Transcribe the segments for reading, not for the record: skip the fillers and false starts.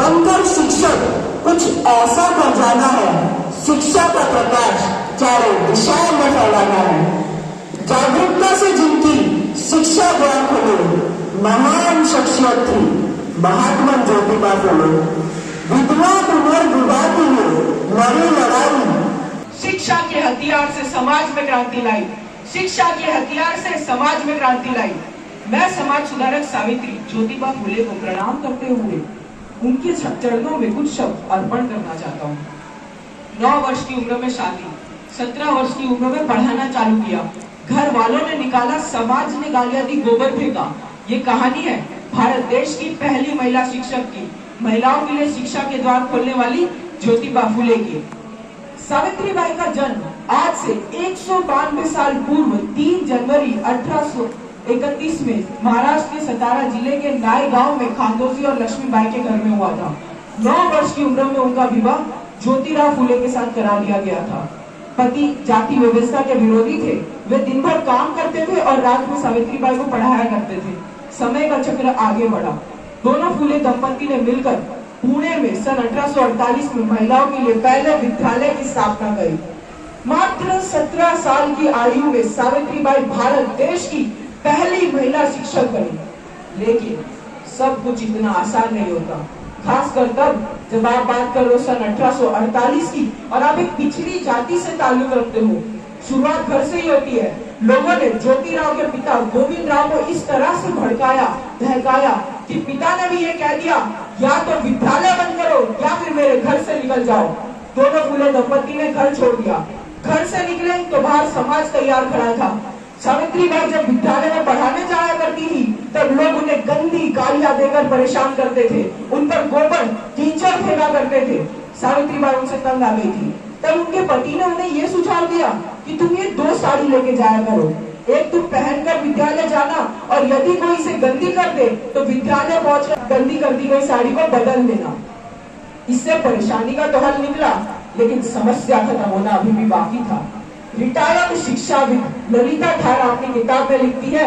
बनकर शिक्षक कुछ ऐसा कर जाना है, शिक्षा का प्रकाश चारों दिशाओं में फैलाना है। जागरूकता से जिनकी शिक्षा द्वार खोले, महान शख्सियत थी महात्मा ज्योतिबा फुले। विधवा पुनर्विवाह के लिए लड़ी लड़ाई, शिक्षा के हथियार से समाज में क्रांति लाई, शिक्षा के हथियार से समाज में क्रांति लाई। मैं समाज सुधारक सावित्री ज्योतिबा फुले को प्रणाम करते हुए उनके चरणों में कुछ शब्द अर्पण करना चाहता हूँ। 9 वर्ष की उम्र में शादी, 17 वर्ष की उम्र में पढ़ाना चालू किया, घर वालों ने निकाला, समाज ने गालियां दी, गोबर फेंका। ये कहानी है भारत देश की पहली महिला शिक्षक की, महिलाओं के लिए शिक्षा के द्वार खोलने वाली ज्योतिबा फुले की। सावित्रीबाई का जन्म आज से 192 साल पूर्व 3 जनवरी 1831 में महाराष्ट्र के सतारा जिले के नाय गांव में खांदोजी और लक्ष्मीबाई के घर में हुआ था। 9 वर्ष की उम्र में उनका विवाह ज्योतिराव फुले के साथ करा दिया गया था। पति जाति व्यवस्था के विरोधी थे, वे दिन भर काम करते थे और रात में सावित्रीबाई को पढ़ाया करते थे। समय का चक्र आगे बढ़ा, दोनों फुले दंपति ने मिलकर पुणे में सन 1848 में महिलाओं के लिए पहले विद्यालय की स्थापना करी। मात्र 17 साल की आयु में सावित्रीबाई भारत देश की पहली महिला शिक्षक बनी। लेकिन सब कुछ इतना आसान नहीं होता, खासकर तब जब आप बात कर रहे हो सन 1848 की और आप एक पिछड़ी जाति से ताल्लुक रखते हो। शुरुआत घर से ही होती है। लोगों ने ज्योतिराव के पिता गोविंद राव को इस तरह से भड़काया, बहकाया कि पिता ने भी ये कह दिया, या तो विद्यालय बंद करो या फिर मेरे घर से निकल जाओ। दोनों फुले दंपति ने घर छोड़ दिया। घर से निकले तो बाहर समाज तैयार खड़ा था। सावित्रीबाई जब विद्यालय में पढ़ाने जाया करती थी तब लोग उन्हें गंदी गालियां देकर परेशान करते थे, उन पर गोबर कीचड़ फेंका करते थे। सावित्रीबाई उनसे तंग आ गई थी। तब उनके पति ने उन्हें यह सुझाव दिया कि तुम ये 2 साड़ी लेके जाया करो, एक तुम पहनकर विद्यालय जाना और यदि कोई इसे गंदी कर दे तो विद्यालय पहुंचकर गंदी कर दी गई साड़ी को बदल देना। इससे परेशानी का तो हल निकला, लेकिन समस्या खत्म होना अभी भी बाकी था। रिटायर्ड शिक्षाविद ललिता ठारा अपनी किताब में लिखती है,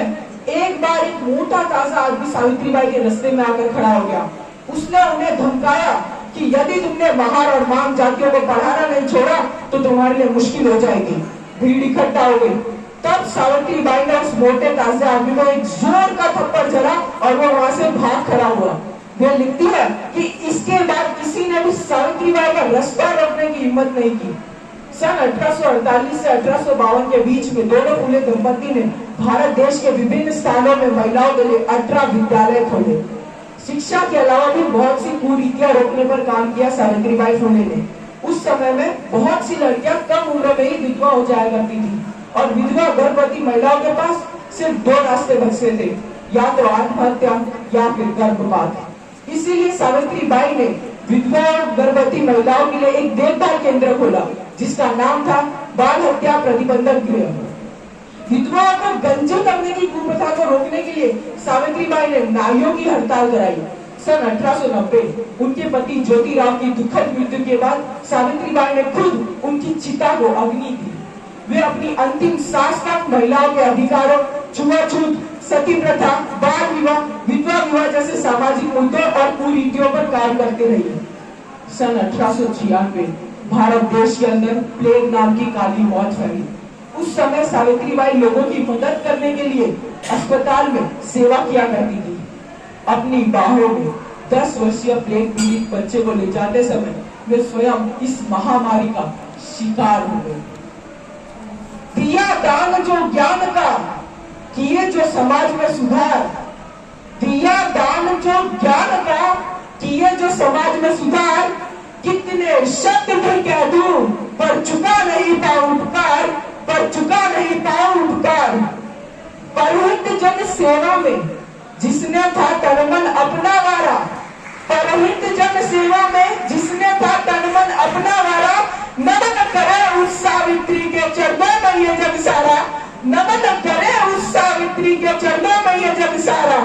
एक बार एक मोटा ताजा आदमी सावित्रीबाई के रास्ते में आकर खड़ा हो गया। उसने उन्हें धमकाया कि यदि तुमने महार और मांग जातियों को पढ़ाना नहीं छोड़ा तो तुम्हारे लिए मुश्किल हो जाएगी। भीड़ इकट्ठा हो गई। तब सावित्रीबाई ने उस मोटे ताजे आदमी को एक जोर का थप्पड़ जड़ा और वो वहां से भाग खड़ा हुआ। वे लिखती है कि इसके बाद किसी ने भी सावित्रीबाई का रास्ता रोकने की हिम्मत नहीं की। सन 1848 से 1852 के बीच में दोनों फुले दंपति ने भारत देश के विभिन्न स्थानों में महिलाओं के लिए 18 विद्यालय खोले। शिक्षा के अलावा भी बहुत सी कुरीतियां रोकने पर काम किया सावित्रीबाई फुले ने। उस समय में बहुत सी लड़कियां कम उम्र में ही विधवा हो जाया करती थी और विधवा गर्भवती महिलाओं के पास सिर्फ 2 रास्ते बचते थे, या तो आत्महत्या या फिर गर्भपात। इसीलिए सावित्रीबाई ने विधवा और गर्भवती महिलाओं के लिए एक देखभाल केंद्र खोला जिसका नाम था बाल हत्या प्रतिबंधक गृह। विधवाओं को गंजे करने की कुप्रथा को रोकने के लिए सावित्रीबाई ने नाइयों की हड़ताल कराई। सन 1890 उनके पति ज्योतिराव की दुखद मृत्यु के बाद सावित्रीबाई ने खुद उनकी चिता को अग्नि दी। वे अपनी अंतिम सांस तक महिलाओं के अधिकारों, छुआछूत, सती प्रथा, बाल विवाह, विधवा विवाह जैसे सामाजिक मुद्दों और कुरीतियों पर कार्य करते रही। सन 1896 भारत देश के अंदर प्लेग नाम की काली मौत फैली। उस समय सावित्रीबाई लोगों की मदद करने के लिए अस्पताल में सेवा किया करती थी। अपनी बाहों में 10 वर्षीय प्लेग पीड़ित बच्चे को ले जाते समय वे स्वयं इस महामारी का शिकार हो गए। दिया दान जो ज्ञान का, किए जो समाज में सुधार। दिया दान जो ज्ञान का, किए जो समाज में सुधार। कितने शब्द भी कह दूं पर चुका नहीं पाऊं उपकार, पर चुका नहीं पाऊं उपकार। परहित जन सेवा में जिसने था तनमन अपना वारा, परहित जन सेवा में जिसने था तनमन अपना वारा। नमन करे उस सावित्री के चरणों में ये जग सारा, नमन करे उस सावित्री के चरणों में ये जग सारा।